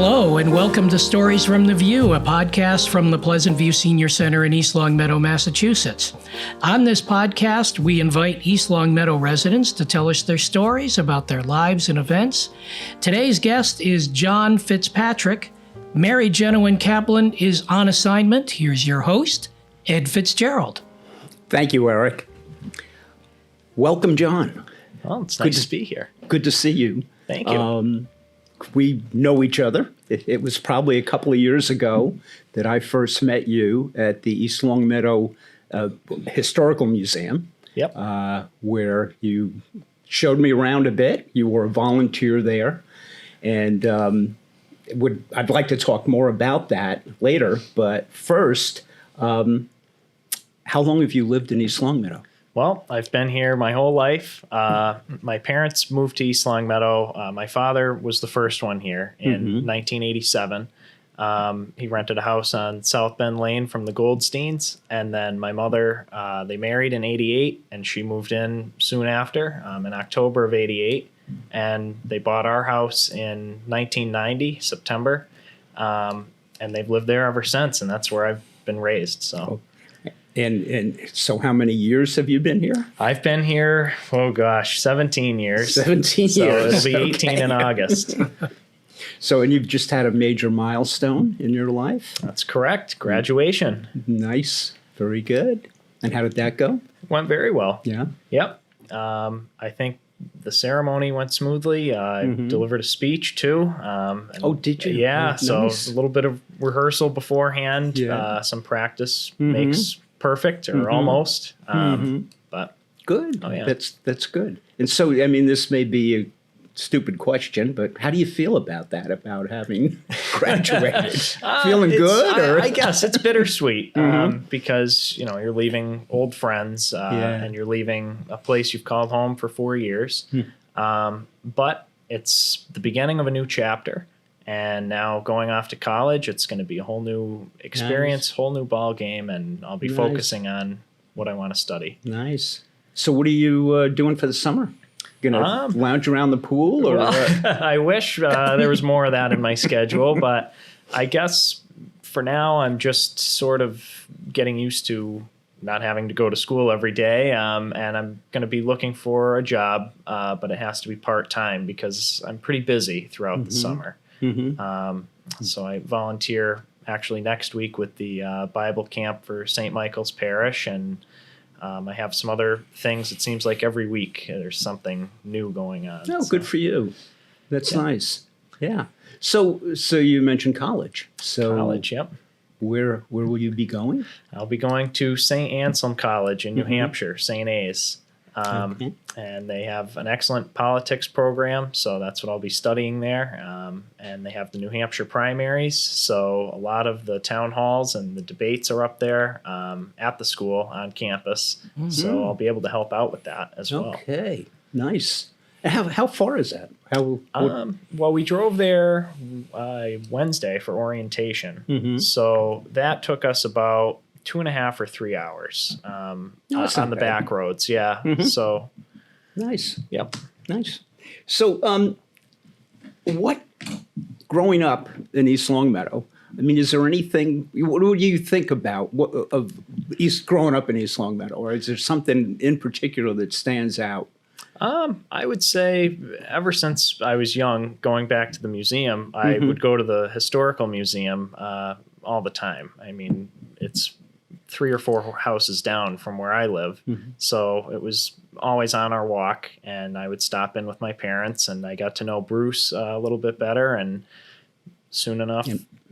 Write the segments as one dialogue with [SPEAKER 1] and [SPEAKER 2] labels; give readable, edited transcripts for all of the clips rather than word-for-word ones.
[SPEAKER 1] Hello, and welcome to Stories from the View, a podcast from the Pleasant View Senior Center in East Longmeadow, Massachusetts. On this podcast, we invite East Longmeadow residents to tell us their stories about their lives and events. Today's guest is John Fitzpatrick. Mary Jenowyn Kaplan is on assignment. Here's your host, Ed Fitzgerald.
[SPEAKER 2] Thank you, Eric. Welcome, John.
[SPEAKER 3] Well, it's nice to be here.
[SPEAKER 2] Good to see you.
[SPEAKER 3] Thank you.
[SPEAKER 2] We know each other. It was probably a couple of years ago that I first met you at the East Longmeadow Historical Museum.
[SPEAKER 3] Yep.
[SPEAKER 2] Where you showed me around a bit. You were a volunteer there. And I'd like to talk more about that later. But first, how long have you lived in East Longmeadow?
[SPEAKER 3] Well, I've been here my whole life. My parents moved to East Longmeadow. My father was the first one here in 1987. He rented a house on South Bend Lane from the Goldsteins. And then my mother, they married in 88, and she moved in soon after, in October of 88. And they bought our house in 1990, September. And they've lived there ever since, and that's where I've been raised. So.
[SPEAKER 2] And so how many years have you been here?
[SPEAKER 3] I've been here, 17 years.
[SPEAKER 2] 17
[SPEAKER 3] so
[SPEAKER 2] years.
[SPEAKER 3] It'll be 18 in August.
[SPEAKER 2] So, and you've just had a major milestone in your life?
[SPEAKER 3] That's correct. Graduation.
[SPEAKER 2] Nice. Very good. And how did that go?
[SPEAKER 3] Went very well.
[SPEAKER 2] Yeah?
[SPEAKER 3] Yep. I think the ceremony went smoothly. I delivered a speech, too.
[SPEAKER 2] Did you?
[SPEAKER 3] Yeah.
[SPEAKER 2] Oh, nice.
[SPEAKER 3] So a little bit of rehearsal beforehand.
[SPEAKER 2] Yeah.
[SPEAKER 3] Some practice makes perfect, or almost. But
[SPEAKER 2] good.
[SPEAKER 3] Oh, yeah.
[SPEAKER 2] That's good. And so, I mean, this may be a stupid question, but how do you feel about that, about having graduated? Feeling good? Or?
[SPEAKER 3] I guess it's bittersweet because, you're leaving old friends and you're leaving a place you've called home for 4 years. But it's the beginning of a new chapter. And now going off to college, it's going to be a whole new experience, whole new ball game, and I'll be focusing on what I want to study.
[SPEAKER 2] Nice. So what are you doing for the summer? Going to lounge around the pool? Or
[SPEAKER 3] I wish there was more of that in my schedule, but I guess for now I'm just sort of getting used to not having to go to school every day, and I'm going to be looking for a job, but it has to be part-time because I'm pretty busy throughout the summer. So I volunteer actually next week with the Bible camp for St. Michael's Parish, and I have some other things. It seems like every week there's something new going on.
[SPEAKER 2] Oh, good for you. That's nice. Yeah. So you mentioned college.
[SPEAKER 3] College, yep.
[SPEAKER 2] Where will you be going?
[SPEAKER 3] I'll be going to St. Anselm College in New Hampshire, St. A's. And they have an excellent politics program, so that's what I'll be studying there. And they have the New Hampshire primaries, so a lot of the town halls and the debates are up there at the school on campus. So I'll be able to help out with that as well.
[SPEAKER 2] Okay, nice. How far is that?
[SPEAKER 3] Well, we drove there Wednesday for orientation, so that took us about 2.5 or 3 hours on the back roads. Yeah. So
[SPEAKER 2] nice.
[SPEAKER 3] Yep.
[SPEAKER 2] Nice. So, what growing up in East Longmeadow? I mean, is there anything? What do you think about growing up in East Longmeadow, or is there something in particular that stands out?
[SPEAKER 3] I would say ever since I was young, going back to the museum, I would go to the historical museum all the time. I mean, it's 3 or 4 houses down from where I live. So it was always on our walk, and I would stop in with my parents, and I got to know Bruce a little bit better, and soon enough,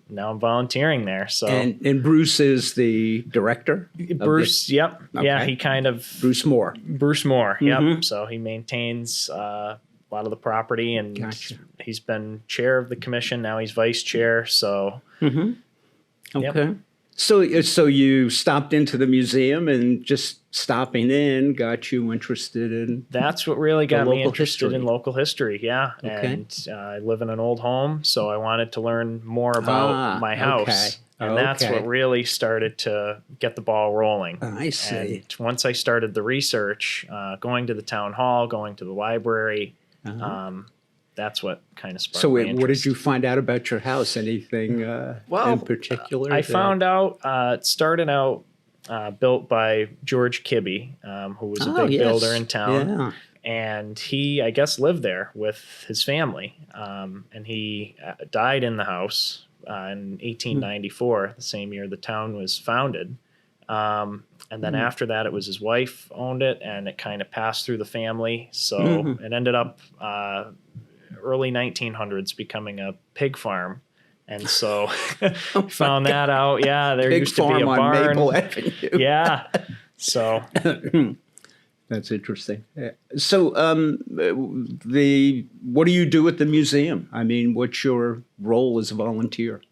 [SPEAKER 3] now I'm volunteering there. So
[SPEAKER 2] and Bruce is the director?
[SPEAKER 3] Bruce, yep. Okay. Yeah, he kind of...
[SPEAKER 2] Bruce Moore,
[SPEAKER 3] yep. So he maintains a lot of the property, and he's been chair of the commission. Now he's vice chair, so...
[SPEAKER 2] Okay.
[SPEAKER 3] Yep.
[SPEAKER 2] So you stopped into the museum, and just stopping in got you interested in...
[SPEAKER 3] That's what really got me interested
[SPEAKER 2] history.
[SPEAKER 3] In local history, yeah. Okay. And I live in an old home, so I wanted to learn more about my house. And that's what really started to get the ball rolling.
[SPEAKER 2] I see.
[SPEAKER 3] And once I started the research, going to the town hall, going to the library, that's what kind of sparked
[SPEAKER 2] So
[SPEAKER 3] my
[SPEAKER 2] what did
[SPEAKER 3] interest.
[SPEAKER 2] you find out about your house? Anything in particular?
[SPEAKER 3] I
[SPEAKER 2] that-
[SPEAKER 3] found out it started out built by George Kibbe, who was a
[SPEAKER 2] Oh,
[SPEAKER 3] big
[SPEAKER 2] yes.
[SPEAKER 3] builder in town.
[SPEAKER 2] Yeah.
[SPEAKER 3] And he, I guess, lived there with his family. And he died in the house in 1894, the same year the town was founded. And then after that, it was his wife owned it, and it kind of passed through the family. So it ended up early 1900s becoming a pig farm. And so found that out. Yeah, there
[SPEAKER 2] Big
[SPEAKER 3] used to be
[SPEAKER 2] farm
[SPEAKER 3] a
[SPEAKER 2] on
[SPEAKER 3] barn.
[SPEAKER 2] Maple Avenue.
[SPEAKER 3] Yeah. So
[SPEAKER 2] That's interesting. So, what do you do at the museum? I mean, what's your role as a volunteer?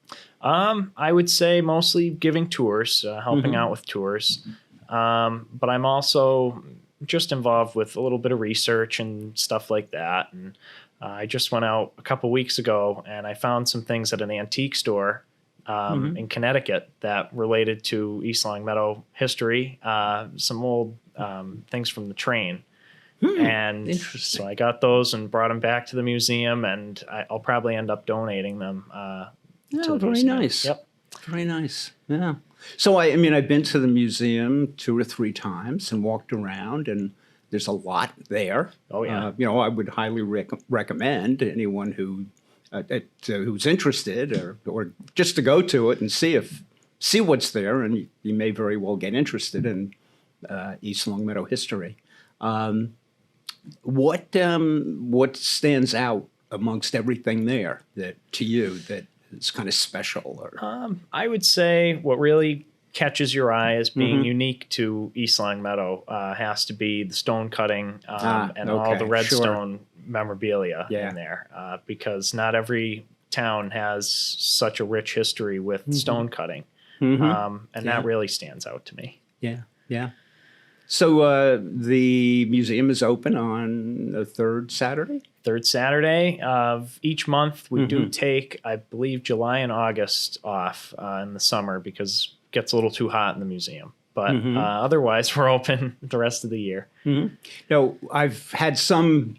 [SPEAKER 3] I would say mostly giving tours, helping out with tours. But I'm also just involved with a little bit of research and stuff like that. And I just went out a couple weeks ago and I found some things at an antique store in Connecticut that related to East Long Meadow history, some old things from the train. And
[SPEAKER 2] Interesting.
[SPEAKER 3] so I got those and brought them back to the museum, and I'll probably end up donating them. To the
[SPEAKER 2] very
[SPEAKER 3] museum.
[SPEAKER 2] nice.
[SPEAKER 3] Yep.
[SPEAKER 2] Very nice. Yeah. So, I mean, I've been to the museum 2 or 3 times and walked around, and there's a lot there.
[SPEAKER 3] Oh, yeah.
[SPEAKER 2] I would highly recommend anyone who's interested or just to go to it and see what's there, and you may very well get interested in East Long Meadow history. What stands out amongst everything there that to you that is kind of special? Or
[SPEAKER 3] I would say what really catches your eye as being unique to East Long Meadow has to be the stone cutting and all
[SPEAKER 2] okay,
[SPEAKER 3] the redstone memorabilia
[SPEAKER 2] Yeah.
[SPEAKER 3] in there, because not every town has such a rich history with stone cutting, and that really stands out to me.
[SPEAKER 2] Yeah, yeah. So the museum is open on the third Saturday?
[SPEAKER 3] Third Saturday of each month. We do take, I believe, July and August off in the summer because it gets a little too hot in the museum. But otherwise, we're open the rest of the year.
[SPEAKER 2] No, I've had some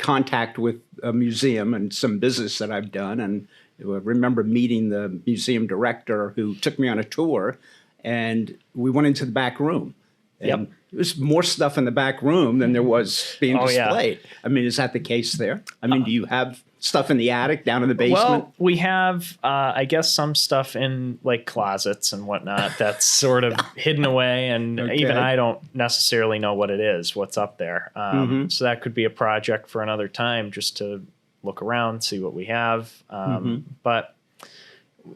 [SPEAKER 2] contact with a museum and some business that I've done, and I remember meeting the museum director who took me on a tour, and we went into the back room. And there was more stuff in the back room than there was being displayed. I mean, is that the case there? I mean, do you have stuff in the attic, down in the basement?
[SPEAKER 3] Well, we have, I guess, some stuff in like closets and whatnot that's sort of hidden away, and even I don't necessarily know what it is, what's up there. So that could be a project for another time, just to look around, see what we have. But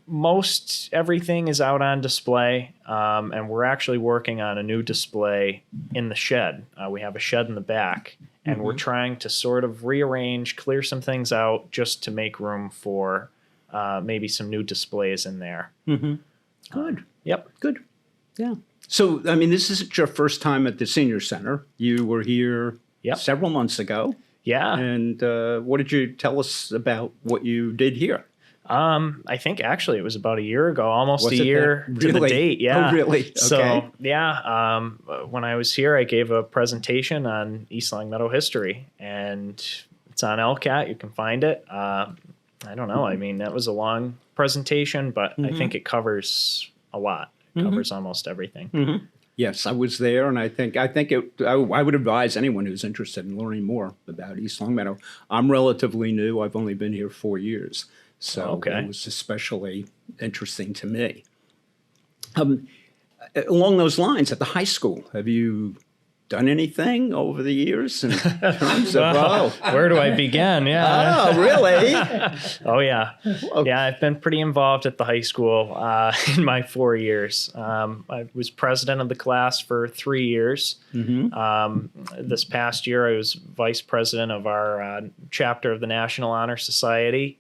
[SPEAKER 3] most everything is out on display, and we're actually working on a new display in the shed. We have a shed in the back, and we're trying to sort of rearrange, clear some things out just to make room for maybe some new displays in there.
[SPEAKER 2] Good.
[SPEAKER 3] Yep.
[SPEAKER 2] Good. Yeah. So, I mean, this isn't your first time at the senior center. You were here several months ago.
[SPEAKER 3] Yeah.
[SPEAKER 2] And what did you tell us about what you did here?
[SPEAKER 3] I think actually it was about a year ago, almost
[SPEAKER 2] Was
[SPEAKER 3] a
[SPEAKER 2] it
[SPEAKER 3] year
[SPEAKER 2] that?
[SPEAKER 3] to the
[SPEAKER 2] Really?
[SPEAKER 3] date. Yeah.
[SPEAKER 2] Oh, really? Okay.
[SPEAKER 3] So yeah, when I was here, I gave a presentation on East Long Meadow history, and it's on LCAT. You can find it. I don't know. I mean, that was a long presentation, but I think it covers a lot. It covers almost everything.
[SPEAKER 2] Yes, I was there, and I think I would advise anyone who's interested in learning more about East Long Meadow. I'm relatively new. I've only been here 4 years, so it was especially interesting to me. Along those lines, at the high school, have you done anything over the years in terms of
[SPEAKER 3] where do I begin? Yeah.
[SPEAKER 2] Oh, really?
[SPEAKER 3] Oh, yeah. Yeah, I've been pretty involved at the high school in my 4 years. I was president of the class for 3 years. This past year, I was vice president of our chapter of the National Honor Society.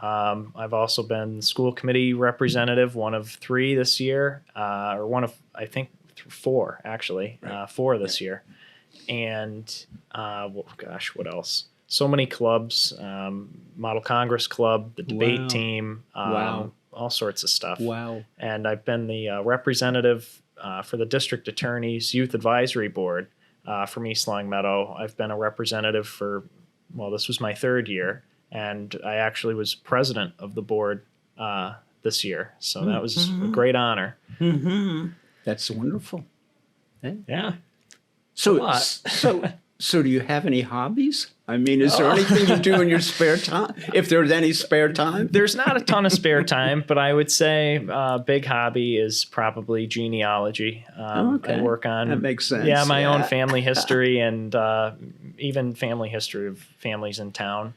[SPEAKER 3] I've also been school committee representative, one of 3 this year, or one of, I think, 4 actually, 4 this year. And what else? So many clubs, Model Congress Club, the debate team, all sorts of stuff.
[SPEAKER 2] Wow.
[SPEAKER 3] And I've been the representative for the district attorney's youth advisory board from East Long Meadow. I've been a representative for this was my third year, and I actually was president of the board this year. So that was a great honor.
[SPEAKER 2] That's wonderful.
[SPEAKER 3] Yeah.
[SPEAKER 2] So do you have any hobbies? I mean, is there anything you do in your spare time? If there's any spare time?
[SPEAKER 3] There's not a ton of spare time, but I would say big hobby is probably genealogy. I work on
[SPEAKER 2] that makes sense.
[SPEAKER 3] Yeah, my own family history and even family history of families in town.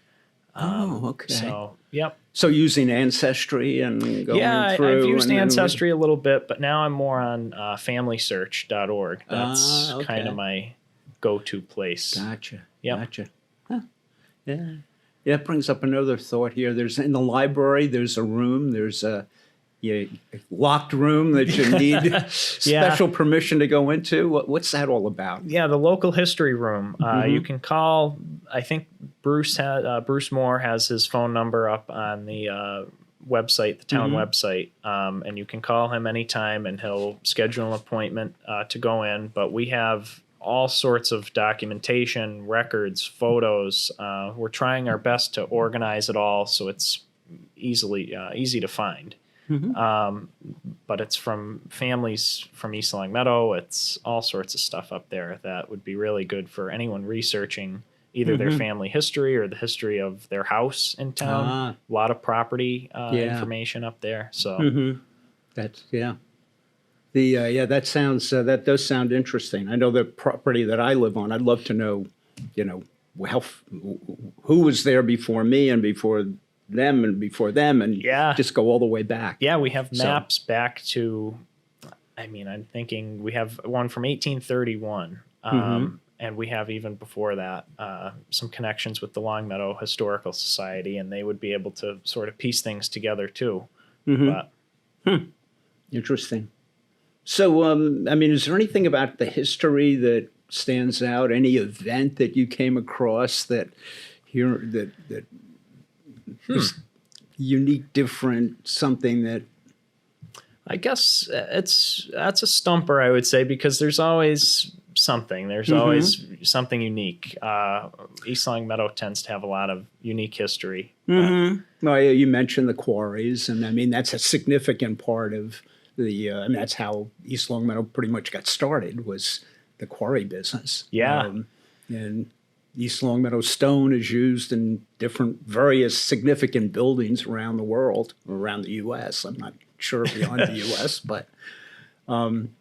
[SPEAKER 2] Okay.
[SPEAKER 3] So, yep.
[SPEAKER 2] So using Ancestry and going through.
[SPEAKER 3] Yeah, I've used Ancestry a little bit, but now I'm more on FamilySearch.org. That's kind of my go-to place.
[SPEAKER 2] Gotcha.
[SPEAKER 3] Yep.
[SPEAKER 2] Gotcha. Huh. Yeah. Yeah, it brings up another thought here. There's in the library, there's a room, there's a locked room that you need special permission to go into. What's that all about?
[SPEAKER 3] Yeah, the local history room. You can call. I think Bruce Moore has his phone number up on the website, the town website, and you can call him anytime, and he'll schedule an appointment to go in. But we have all sorts of documentation, records, photos. We're trying our best to organize it all so it's easy to find. But it's from families from East Long Meadow. It's all sorts of stuff up there that would be really good for anyone researching either their family history or the history of their house in town. A lot of property information up there. So
[SPEAKER 2] That's that sounds that does sound interesting. I know the property that I live on. I'd love to know, who was there before me and before them and before them, and just go all the way back.
[SPEAKER 3] Yeah, we have maps back to. I'm thinking we have one from 1831, and we have even before that some connections with the Longmeadow Historical Society, and they would be able to sort of piece things together too.
[SPEAKER 2] Interesting. So, is there anything about the history that stands out? Any event that you came across that is unique, different, something that?
[SPEAKER 3] I guess that's a stumper, I would say, because there's always something. There's always something unique. East Long Meadow tends to have a lot of unique history.
[SPEAKER 2] Well, you mentioned the quarries, and that's a significant part of that's how East Long Meadow pretty much got started, was the quarry business.
[SPEAKER 3] Yeah.
[SPEAKER 2] And East Long Meadow stone is used in different, various significant buildings around the world, around the U.S. I'm not sure beyond the U.S., but I'm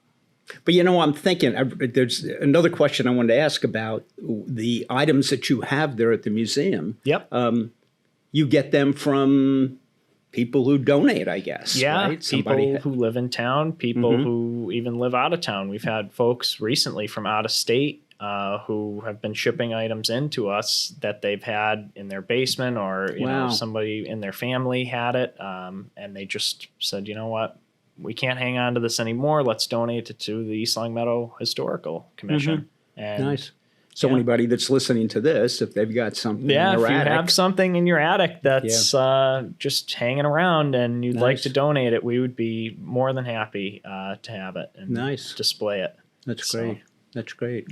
[SPEAKER 2] thinking there's another question I wanted to ask about the items that you have there at the museum.
[SPEAKER 3] Yep.
[SPEAKER 2] You get them from people who donate, I guess.
[SPEAKER 3] Yeah,
[SPEAKER 2] right?
[SPEAKER 3] people who live in town, people who even live out of town. We've had folks recently from out of state who have been shipping items into us that they've had in their basement, or somebody in their family had it, and they just said, you know what, we can't hang on to this anymore. Let's donate it to the East Long Meadow Historical Commission. And
[SPEAKER 2] nice. So anybody that's listening to this, if they've got something in their
[SPEAKER 3] if you
[SPEAKER 2] attic,
[SPEAKER 3] have something in your attic that's just hanging around and you'd like to donate it, we would be more than happy to have it and display it.
[SPEAKER 2] That's great. That's great.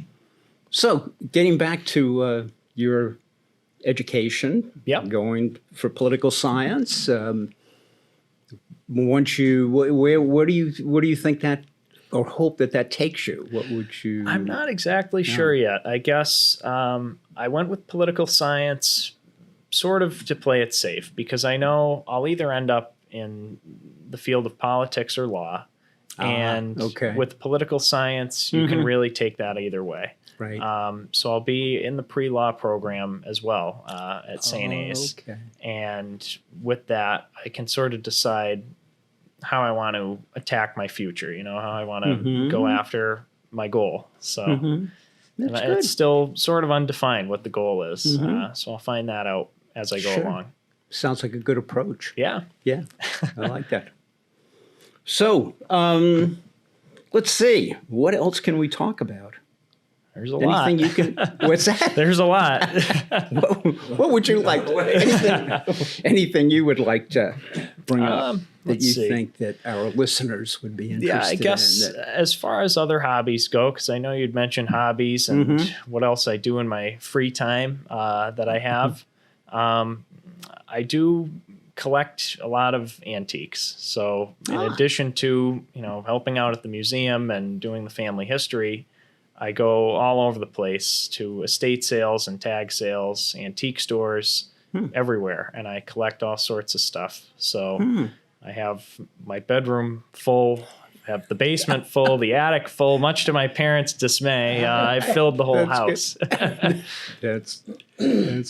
[SPEAKER 2] So getting back to your education, going for political science, once you, where do you think that, or hope that takes you? What would you?
[SPEAKER 3] I'm not exactly sure yet. I guess I went with political science sort of to play it safe, because I know I'll either end up in the field of politics or law. And with political science, you can really take that either way.
[SPEAKER 2] Right.
[SPEAKER 3] So I'll be in the pre-law program as well at St. A's.
[SPEAKER 2] Okay.
[SPEAKER 3] And with that, I can sort of decide how I want to attack my future, how I want to go after my goal. So it's still sort of undefined what the goal is. So I'll find that out as I go along.
[SPEAKER 2] Sounds like a good approach.
[SPEAKER 3] Yeah.
[SPEAKER 2] Yeah. I like that. So let's see. What else can we talk about?
[SPEAKER 3] There's a lot.
[SPEAKER 2] Anything you can? What's that?
[SPEAKER 3] There's a lot.
[SPEAKER 2] What would you like? Anything you would like to bring up that
[SPEAKER 3] let's
[SPEAKER 2] you
[SPEAKER 3] see.
[SPEAKER 2] think that our listeners would be interested
[SPEAKER 3] Yeah, I guess
[SPEAKER 2] in?
[SPEAKER 3] as far as other hobbies go, because I know you'd mentioned hobbies and what else I do in my free time that I have. I do collect a lot of antiques. So in addition to, helping out at the museum and doing the family history, I go all over the place to estate sales and tag sales, antique stores, everywhere. And I collect all sorts of stuff. So I have my bedroom full, have the basement full, the attic full, much to my parents' dismay. I filled the whole house.
[SPEAKER 2] That's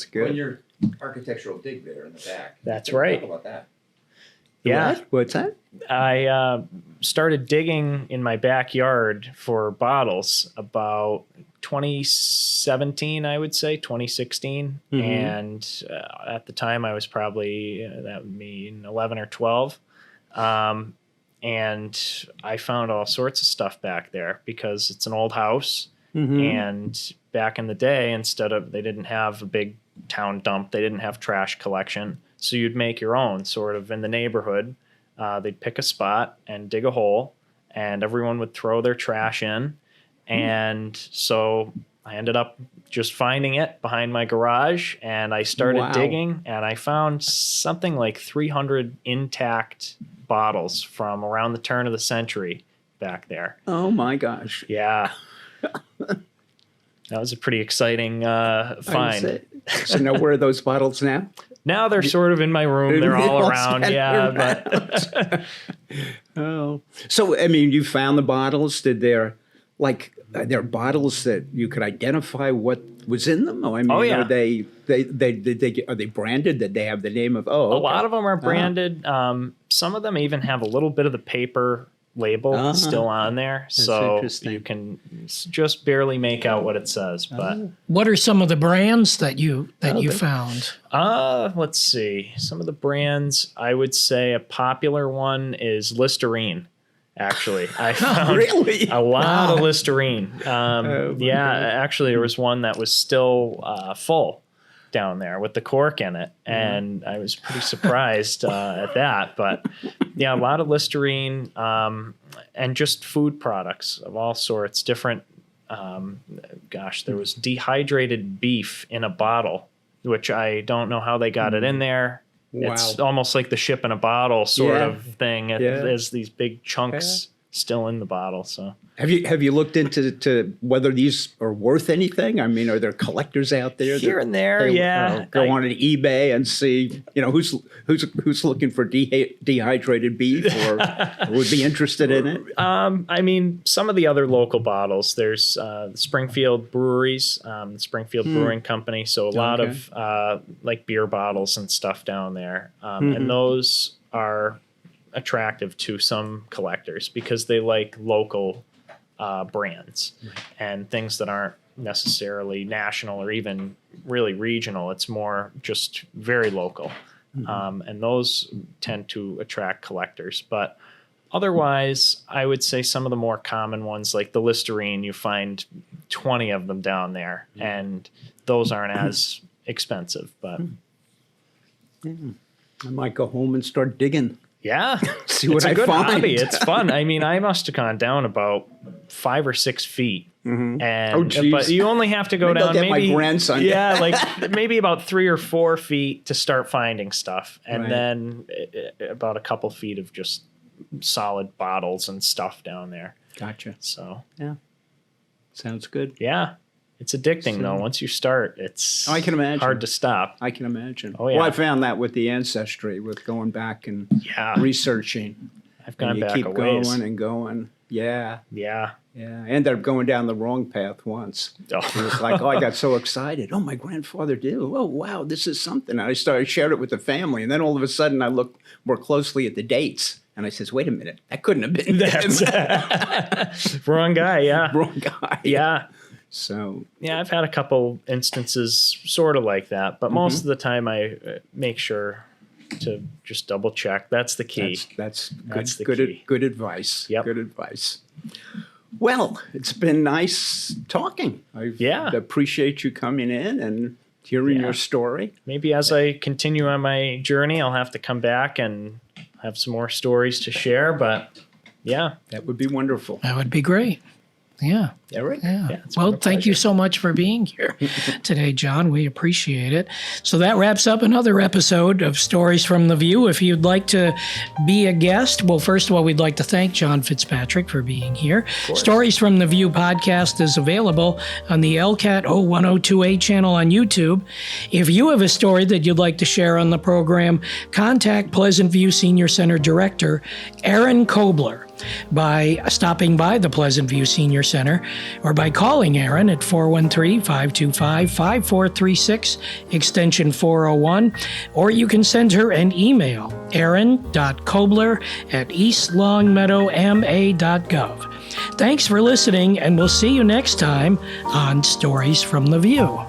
[SPEAKER 2] good.
[SPEAKER 4] On your architectural dig there in the back.
[SPEAKER 3] That's
[SPEAKER 4] Talk
[SPEAKER 3] right.
[SPEAKER 4] about that.
[SPEAKER 3] Yeah.
[SPEAKER 2] What? What's that?
[SPEAKER 3] I started digging in my backyard for bottles about 2017, I would say, 2016. And at the time, I was probably, that would mean 11 or 12. And I found all sorts of stuff back there because it's an old house. And back in the day, they didn't have a big town dump. They didn't have trash collection. So you'd make your own sort of in the neighborhood. They'd pick a spot and dig a hole, and everyone would throw their trash in. And so I ended up just finding it behind my garage, and I started digging, and I found something like 300 intact bottles from around the turn of the century back there.
[SPEAKER 2] Oh my gosh.
[SPEAKER 3] Yeah. That was a pretty exciting find.
[SPEAKER 2] So now where are those bottles now?
[SPEAKER 3] Now they're sort of in my room. They're all around. Yeah. But
[SPEAKER 2] Oh. So, I mean, you found the bottles. Are there bottles that you could identify what was in them? I mean,
[SPEAKER 3] yeah.
[SPEAKER 2] Are they branded? Did they have the name of? Oh,
[SPEAKER 3] a lot of them are branded. Some of them even have a little bit of the paper label still on there, so you can just barely make out what it says. But
[SPEAKER 1] What are some of the brands that you found?
[SPEAKER 3] let's see. Some of the brands, I would say a popular one is Listerine. Actually, I found
[SPEAKER 2] Really?
[SPEAKER 3] a lot of Listerine. Actually, there was one that was still full down there with the cork in it, and I was pretty surprised at that. But yeah, a lot of Listerine and just food products of all sorts. Different. There was dehydrated beef in a bottle, which I don't know how they got it in there.
[SPEAKER 2] Wow.
[SPEAKER 3] It's almost like the ship in a bottle sort of thing. There's these big chunks still in the bottle. So
[SPEAKER 2] have you looked into whether these are worth anything? I mean, are there collectors out there
[SPEAKER 3] here and there?
[SPEAKER 2] Go on eBay and see who's looking for dehydrated beef or would be interested in it.
[SPEAKER 3] I mean, some of the other local bottles. There's the Springfield breweries, the Springfield Brewing Company. So a lot of like beer bottles and stuff down there, and those are attractive to some collectors because they like local brands and things that aren't necessarily national or even really regional. It's more just very local. And those tend to attract collectors. But otherwise, I would say some of the more common ones, like the Listerine, you find 20 of them down there, and those aren't as expensive. But
[SPEAKER 2] I might go home and start digging.
[SPEAKER 3] yeah,
[SPEAKER 2] See what
[SPEAKER 3] it's a
[SPEAKER 2] I
[SPEAKER 3] good
[SPEAKER 2] find.
[SPEAKER 3] hobby. It's fun. I mean, I must have gone down about 5 or 6 feet. And
[SPEAKER 2] geez.
[SPEAKER 3] but you only have to go
[SPEAKER 2] Maybe I'll
[SPEAKER 3] down
[SPEAKER 2] get my grandson.
[SPEAKER 3] like maybe about 3 or 4 feet to start finding stuff, and
[SPEAKER 2] Right.
[SPEAKER 3] then about a couple feet of just solid bottles and stuff down there.
[SPEAKER 2] Gotcha.
[SPEAKER 3] So
[SPEAKER 2] Sounds good.
[SPEAKER 3] yeah, it's addicting though. Once you start, it's
[SPEAKER 2] I can imagine.
[SPEAKER 3] hard to stop.
[SPEAKER 2] I can imagine.
[SPEAKER 3] Oh, yeah.
[SPEAKER 2] Well, I found that with the ancestry, with going back and
[SPEAKER 3] Yeah,
[SPEAKER 2] researching.
[SPEAKER 3] I've gone
[SPEAKER 2] And you
[SPEAKER 3] back
[SPEAKER 2] keep
[SPEAKER 3] a ways.
[SPEAKER 2] going and going. Yeah.
[SPEAKER 3] Yeah.
[SPEAKER 2] Yeah. I ended up going down the wrong path once. It
[SPEAKER 3] Oh.
[SPEAKER 2] was like, I got so excited. Oh, my grandfather did. Oh, wow, this is something. And I shared it with the family. And then all of a sudden I looked more closely at the dates. And I says, wait a minute, that couldn't have been
[SPEAKER 3] That's wrong guy. Yeah.
[SPEAKER 2] wrong guy.
[SPEAKER 3] Yeah.
[SPEAKER 2] So
[SPEAKER 3] Yeah, I've had a couple instances sort of like that, but most of the time I make sure to just double check. That's the key.
[SPEAKER 2] that's good,
[SPEAKER 3] That's the key.
[SPEAKER 2] good advice.
[SPEAKER 3] Yep.
[SPEAKER 2] Good advice. Well, it's been nice talking. I appreciate you coming in and hearing your story.
[SPEAKER 3] Maybe as I continue on my journey, I'll have to come back and have some more stories to share. But yeah,
[SPEAKER 2] That would be wonderful.
[SPEAKER 1] That would be great. Yeah.
[SPEAKER 2] Eric?
[SPEAKER 1] Yeah.
[SPEAKER 3] it's been
[SPEAKER 1] Well,
[SPEAKER 3] a
[SPEAKER 1] thank you
[SPEAKER 3] pleasure.
[SPEAKER 1] so much for being here today, John. We appreciate it. So that wraps up another episode of Stories from the View. If you'd like to be a guest, well, first of all, we'd like to thank John Fitzpatrick for being here. Stories from the View podcast is available on the LCAT 01028 channel on YouTube. If you have a story that you'd like to share on the program, contact Pleasant View Senior Center Director Aaron Kobler by stopping by the Pleasant View Senior Center or by calling Aaron at 413-525-5436, extension 401, or you can send her an email, aaron.kobler@eastlongmeadowma.gov. Thanks for listening, and we'll see you next time on Stories from the View.